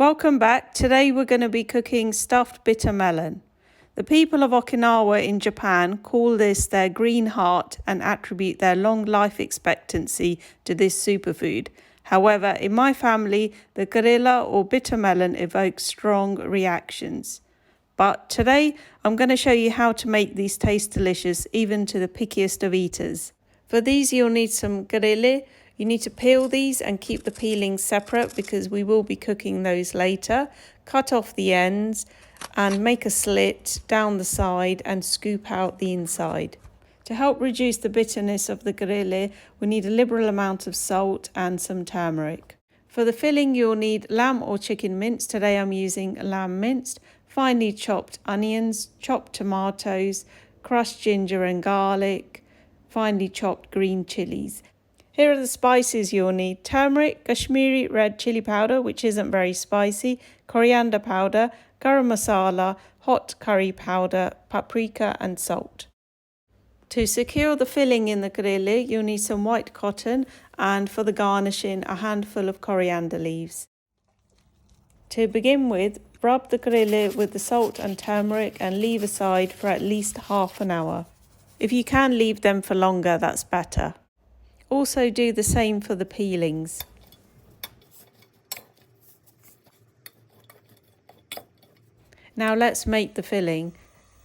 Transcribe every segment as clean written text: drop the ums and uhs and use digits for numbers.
Welcome back. Today we're going to be cooking stuffed bitter melon. The people of Okinawa in Japan call this their green heart and attribute their long life expectancy to this superfood. However, in my family, the Karela or bitter melon evokes strong reactions. But today I'm going to show you how to make these taste delicious even to the pickiest of eaters. For these you'll need some Karela. You need to peel these and keep the peelings separate because we will be cooking those later. Cut off the ends and make a slit down the side and scoop out the inside. To help reduce the bitterness of the Karela, we need a liberal amount of salt and some turmeric. For the filling, you'll need lamb or chicken mince. Today I'm using lamb minced, finely chopped onions, chopped tomatoes, crushed ginger and garlic, finely chopped green chilies. Here are the spices you'll need: turmeric, Kashmiri red chili powder, which isn't very spicy, coriander powder, garam masala, hot curry powder, paprika and salt. To secure the filling in the Karela, you'll need some white cotton and for the garnishing, a handful of coriander leaves. To begin with, rub the Karela with the salt and turmeric and leave aside for at least half an hour. If you can leave them for longer, that's better. Also do the same for the peelings. Now let's make the filling.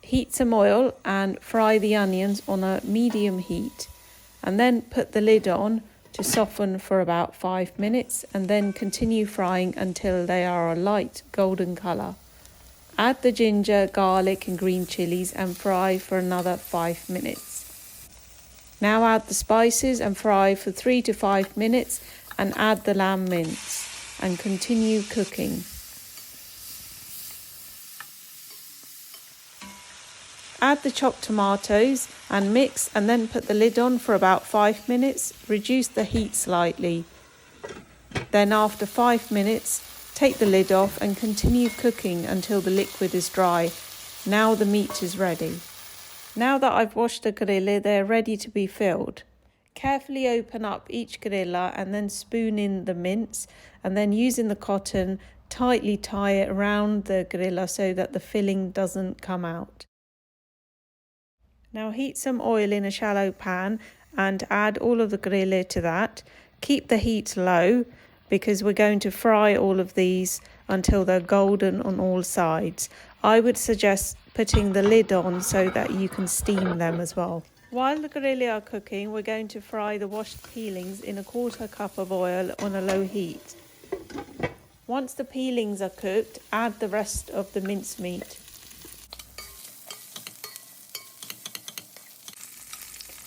Heat some oil and fry the onions on a medium heat, and then put the lid on to soften for about 5 minutes, and then continue frying until they are a light golden colour. Add the ginger, garlic and green chilies and fry for another 5 minutes. Now add the spices and fry for 3 to 5 minutes and add the lamb mince and continue cooking. Add the chopped tomatoes and mix, and then put the lid on for about 5 minutes. Reduce the heat slightly. Then after 5 minutes, take the lid off and continue cooking until the liquid is dry. Now the meat is ready. Now that I've washed the Karela, they're ready to be filled. Carefully open up each Karela and then spoon in the mince, and then using the cotton, tightly tie it around the Karela so that the filling doesn't come out. Now heat some oil in a shallow pan and add all of the Karela to that. Keep the heat low because we're going to fry all of these until they're golden on all sides. I would suggest putting the lid on so that you can steam them as well. While the Karela are cooking, we're going to fry the washed peelings in a 1/4 cup of oil on a low heat. Once the peelings are cooked, add the rest of the mincemeat.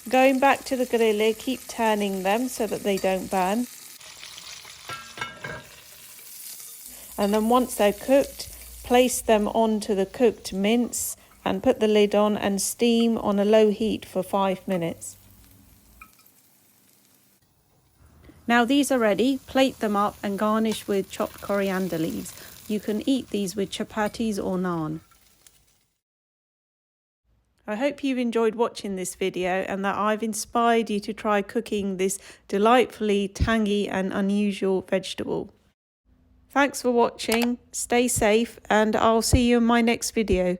Going back to the Karela, keep turning them so that they don't burn. And then once they're cooked, place them onto the cooked mince and put the lid on and steam on a low heat for 5 minutes. Now these are ready. Plate them up and garnish with chopped coriander leaves. You can eat these with chapatis or naan. I hope you've enjoyed watching this video and that I've inspired you to try cooking this delightfully tangy and unusual vegetable. Thanks for watching, stay safe, and I'll see you in my next video.